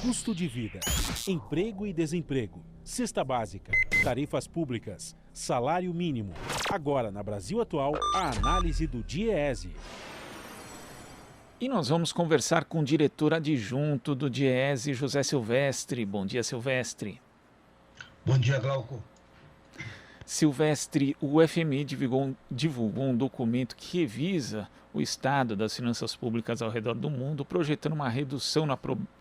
Custo de vida, emprego e desemprego, cesta básica, tarifas públicas, salário mínimo. Agora, na Brasil Atual, a análise do DIEESE. E nós vamos conversar com o diretor adjunto do DIEESE, José Silvestre. Bom dia, Silvestre. Bom dia, Glauco. Silvestre, o FMI divulgou um documento que revisa o estado das finanças públicas ao redor do mundo, projetando uma redução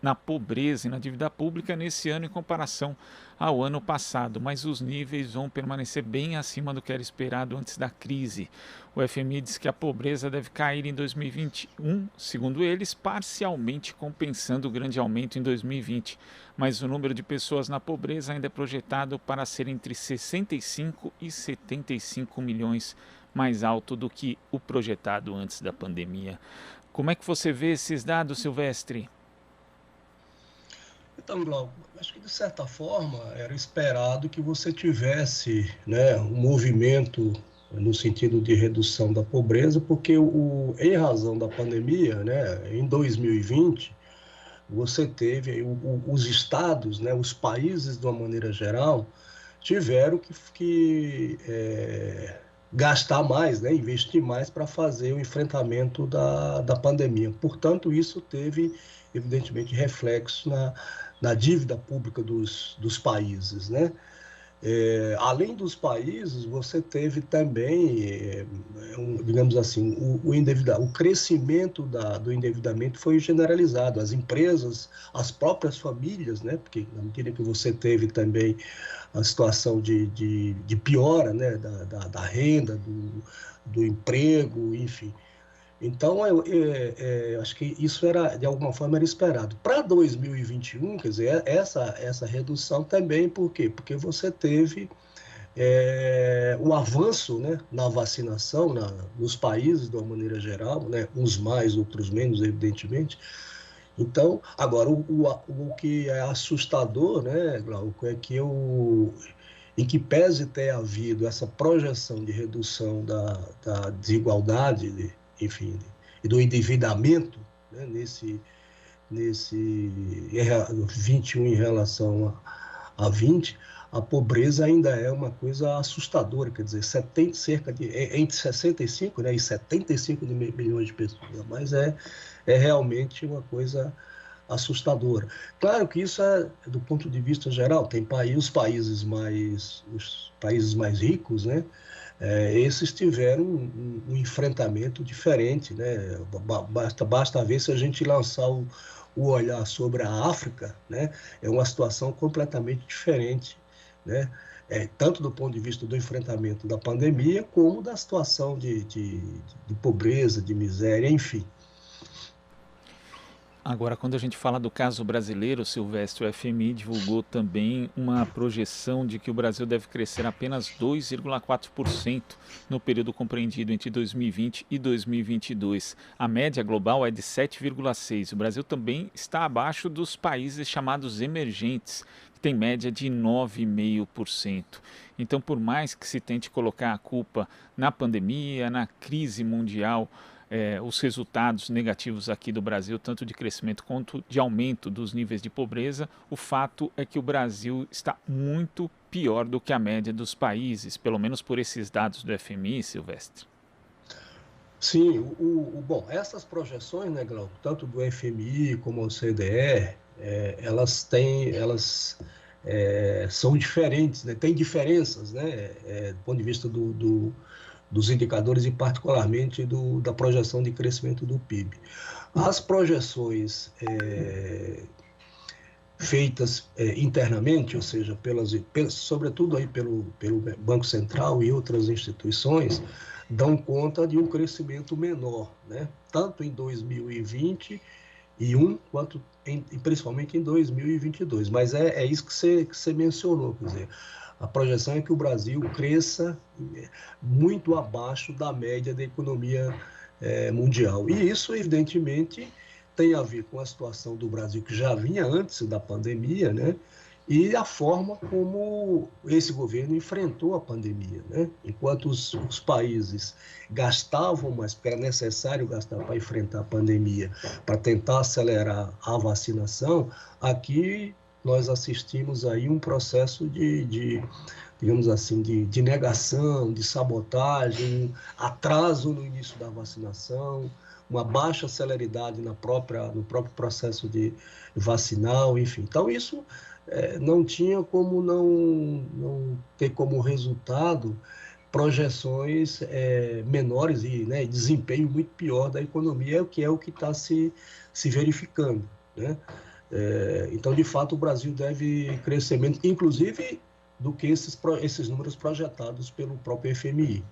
na pobreza e na dívida pública nesse ano em comparação ao ano passado, mas os níveis vão permanecer bem acima do que era esperado antes da crise. O FMI diz que a pobreza deve cair em 2021, segundo eles, parcialmente compensando o grande aumento em 2020, mas o número de pessoas na pobreza ainda é projetado para ser entre 65 e 75 milhões, mais alto do que o projetado antes da pandemia. Como é que você vê esses dados, Silvestre? Então, Glauco, acho que de certa forma era esperado que você tivesse, né, um movimento no sentido de redução da pobreza, porque em razão da pandemia, né, em 2020, você teve os estados, né, os países de uma maneira geral, tiveram que gastar mais, né, investir mais para fazer o enfrentamento da pandemia. Portanto, isso teve, evidentemente, reflexo na dívida pública dos países, né? Além dos países, você teve também, digamos assim, o crescimento do endividamento foi generalizado. As empresas, as próprias famílias, né? Porque na medida que você teve também a situação de piora, né? da renda, do emprego, enfim. Então, eu acho que isso de alguma forma era esperado. Para 2021, quer dizer, essa redução também, por quê? Porque você teve o avanço, né, na vacinação nos países, de uma maneira geral, né, uns mais, outros menos, evidentemente. Então, agora, o que é assustador, né, Glauco, é que em que pese ter havido essa projeção de redução da desigualdade, enfim, e do endividamento, né, nesse 21 em relação a 20, a pobreza ainda é uma coisa assustadora, quer dizer, entre 65, né, e 75 milhões de pessoas, mas é realmente uma coisa assustadora. Claro que isso é do ponto de vista geral, tem os países mais ricos, né? Esses tiveram um enfrentamento diferente, né? Basta ver se a gente lançar o olhar sobre a África, né? É uma situação completamente diferente, né? Tanto do ponto de vista do enfrentamento da pandemia, como da situação de pobreza, de miséria, enfim. Agora, quando a gente fala do caso brasileiro, Silvestre, o FMI divulgou também uma projeção de que o Brasil deve crescer apenas 2,4% no período compreendido entre 2020 e 2022. A média global é de 7,6%. O Brasil também está abaixo dos países chamados emergentes, que tem média de 9,5%. Então, por mais que se tente colocar a culpa na pandemia, na crise mundial, os resultados negativos aqui do Brasil, tanto de crescimento quanto de aumento dos níveis de pobreza, o fato é que o Brasil está muito pior do que a média dos países, pelo menos por esses dados do FMI, Silvestre. Sim, bom, essas projeções, né, Glauco, tanto do FMI como do OCDE, elas são diferentes, né, tem diferenças, né, do ponto de vista dos indicadores e particularmente da projeção de crescimento do PIB. As projeções feitas internamente, ou seja, sobretudo aí pelo Banco Central e outras instituições, dão conta de um crescimento menor, né? Tanto em 2021 quanto principalmente em 2022. Mas é isso que você mencionou, quer dizer, a projeção é que o Brasil cresça muito abaixo da média da economia mundial. E isso, evidentemente, tem a ver com a situação do Brasil, que já vinha antes da pandemia, né? e a forma como esse governo enfrentou a pandemia, né? Enquanto os países gastavam mais, porque era necessário gastar para enfrentar a pandemia, para tentar acelerar a vacinação, aqui nós assistimos aí um processo digamos assim, de negação, de sabotagem, atraso no início da vacinação, uma baixa celeridade no próprio processo de vacinal, enfim. Então, isso não tinha como não ter como resultado projeções menores e, né, desempenho muito pior da economia, que é o que está se verificando, né? Então, de fato, o Brasil deve crescer menos, inclusive do que esses números projetados pelo próprio FMI.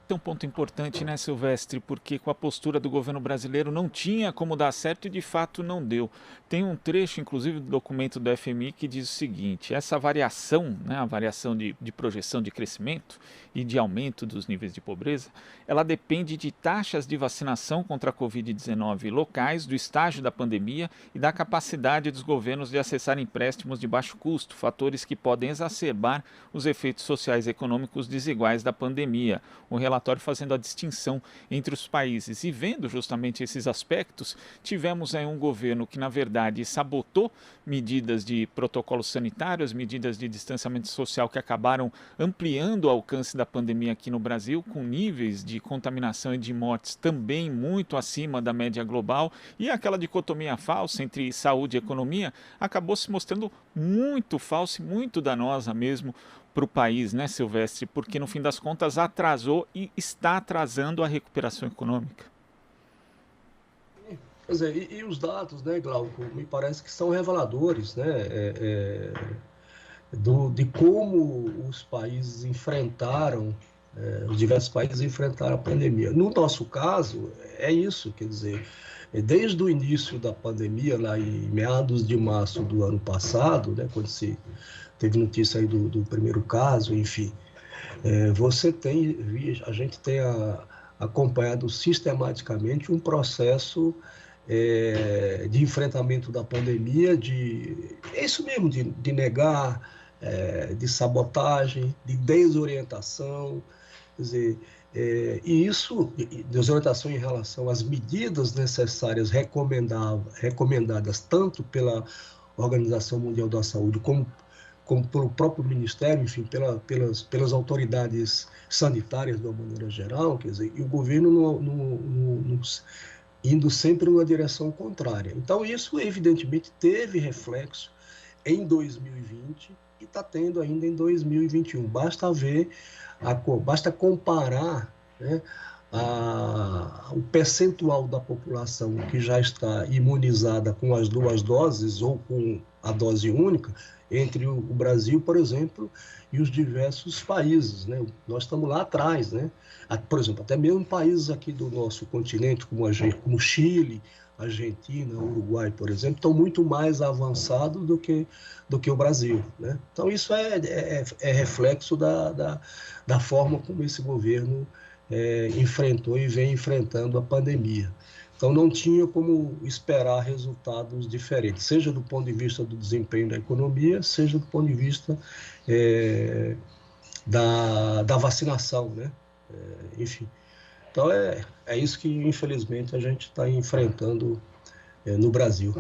Tem um ponto importante, né, Silvestre, porque com a postura do governo brasileiro não tinha como dar certo e de fato não deu. Tem um trecho, inclusive, do documento do FMI que diz o seguinte: essa variação, né, a variação de projeção de crescimento e de aumento dos níveis de pobreza, ela depende de taxas de vacinação contra a Covid-19 locais, do estágio da pandemia e da capacidade dos governos de acessar empréstimos de baixo custo, fatores que podem exacerbar os efeitos sociais e econômicos desiguais da pandemia. O relatório fazendo a distinção entre os países e vendo justamente esses aspectos, tivemos aí um governo que, na verdade, sabotou medidas de protocolos sanitários, medidas de distanciamento social que acabaram ampliando o alcance da pandemia aqui no Brasil, com níveis de contaminação e de mortes também muito acima da média global, e aquela dicotomia falsa entre saúde e economia acabou se mostrando muito falsa e muito danosa mesmo para o país, né, Silvestre? Porque no fim das contas atrasou e está atrasando a recuperação econômica. Pois é, e os dados, né, Glauco, me parece que são reveladores, né, de como os países enfrentaram, os diversos países enfrentaram a pandemia. No nosso caso, é isso, quer dizer, desde o início da pandemia, lá em meados de março do ano passado, né, quando se teve notícia aí do primeiro caso, enfim, a gente tem acompanhado sistematicamente um processo de enfrentamento da pandemia, é isso mesmo, de negar, de sabotagem, de desorientação, quer dizer, e isso, desorientação em relação às medidas necessárias recomendadas tanto pela Organização Mundial da Saúde como pelo próprio Ministério, enfim, pelas autoridades sanitárias de uma maneira geral, quer dizer, e o governo indo sempre numa direção contrária. Então, isso evidentemente teve reflexo em 2020 e está tendo ainda em 2021. Basta comparar, né, o percentual da população que já está imunizada com as 2 doses ou com a dose única, entre o Brasil, por exemplo, e os diversos países, né? Nós estamos lá atrás, né? Por exemplo, até mesmo países aqui do nosso continente, como Chile, Argentina, Uruguai, por exemplo, estão muito mais avançados do que o Brasil, né? Então, isso é reflexo da forma como esse governo enfrentou e vem enfrentando a pandemia. Então, não tinha como esperar resultados diferentes, seja do ponto de vista do desempenho da economia, seja do ponto de vista da vacinação, né? Enfim, então é isso que, infelizmente, a gente está enfrentando no Brasil.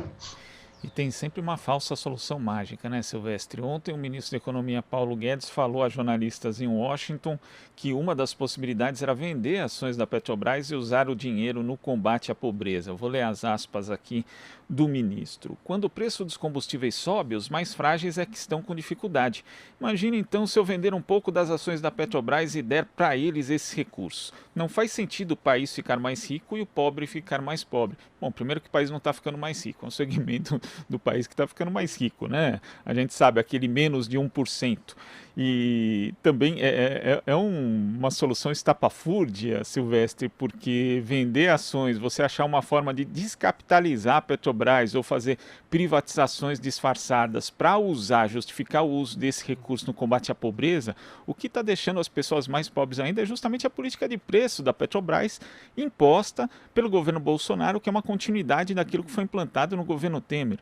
E tem sempre uma falsa solução mágica, né, Silvestre? Ontem o ministro da Economia, Paulo Guedes, falou a jornalistas em Washington que uma das possibilidades era vender ações da Petrobras e usar o dinheiro no combate à pobreza. Eu vou ler as aspas aqui do ministro. Quando o preço dos combustíveis sobe, os mais frágeis é que estão com dificuldade. Imagine então se eu vender um pouco das ações da Petrobras e der para eles esses recursos. Não faz sentido o país ficar mais rico e o pobre ficar mais pobre. Bom, primeiro que o país não está ficando mais rico, é um segmento do país que está ficando mais rico, né? A gente sabe, aquele menos de 1%. E também uma solução estapafúrdia, Silvestre, porque vender ações, você achar uma forma de descapitalizar a Petrobras ou fazer privatizações disfarçadas para justificar o uso desse recurso no combate à pobreza, o que está deixando as pessoas mais pobres ainda é justamente a política de preço da Petrobras imposta pelo governo Bolsonaro, que é uma continuidade daquilo que foi implantado no governo Temer.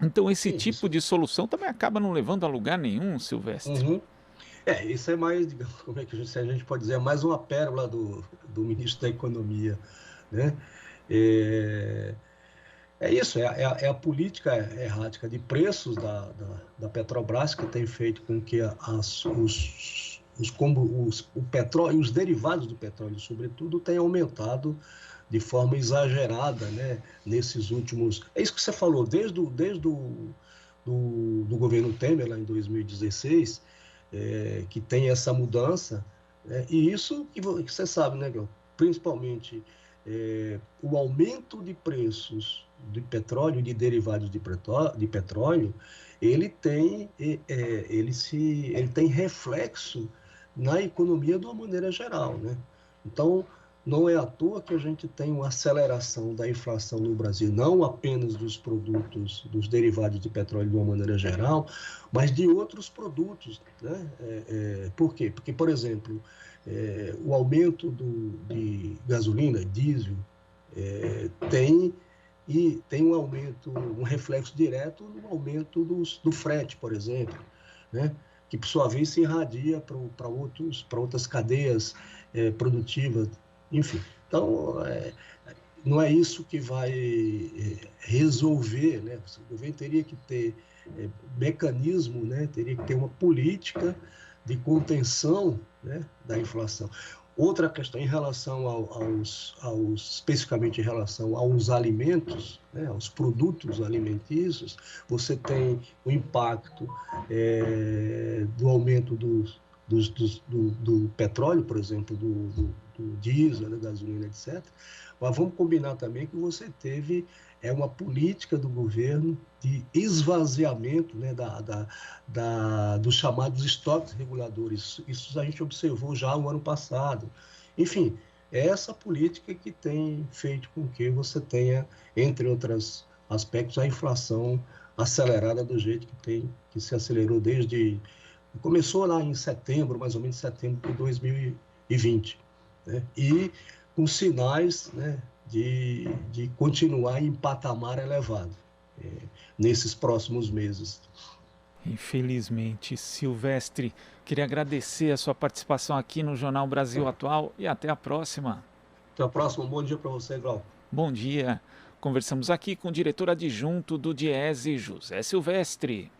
Então esse Sim, tipo de solução também acaba não levando a lugar nenhum, Silvestre. uhum. Isso é mais, digamos, como é que a gente pode dizer, é mais uma pérola do ministro da Economia, né? É, é isso, é a política errática de preços da Petrobras que tem feito com que o petróleo, os derivados do petróleo, sobretudo, tenham aumentado de forma exagerada, né, nesses últimos... É isso que você falou, do governo Temer, lá em 2016, que tem essa mudança, né, e isso que você sabe, né, Gal? Principalmente o aumento de preços de petróleo, de derivados de petróleo, ele tem reflexo na economia de uma maneira geral, né? Então, não é à toa que a gente tem uma aceleração da inflação no Brasil, não apenas dos produtos, dos derivados de petróleo de uma maneira geral, mas de outros produtos, né? Por quê? Porque, por exemplo, o aumento de gasolina, diesel, tem um aumento, um reflexo direto no aumento do frete, por exemplo, né? Que por sua vez se irradia para outras cadeias produtivas, enfim. Então, não é isso que vai resolver, né? O governo teria que ter mecanismo, né? Teria que ter uma política de contenção, né, da inflação. Outra questão em relação especificamente em relação aos alimentos, né, aos produtos alimentícios, você tem o impacto do aumento do petróleo, por exemplo, do diesel, da gasolina, etc. Mas vamos combinar também que você teve uma política do governo de esvaziamento, né, dos chamados estoques reguladores. Isso a gente observou já no ano passado. Enfim, é essa política que tem feito com que você tenha, entre outros aspectos, a inflação acelerada do jeito que se acelerou desde... Começou lá em setembro, mais ou menos setembro de 2020, né? E com sinais, né, de continuar em patamar elevado nesses próximos meses. Infelizmente, Silvestre, queria agradecer a sua participação aqui no Jornal Brasil Atual e até a próxima. Até a próxima, um bom dia para você, Glauco. Bom dia. Conversamos aqui com o diretor adjunto do DIEESE, José Silvestre.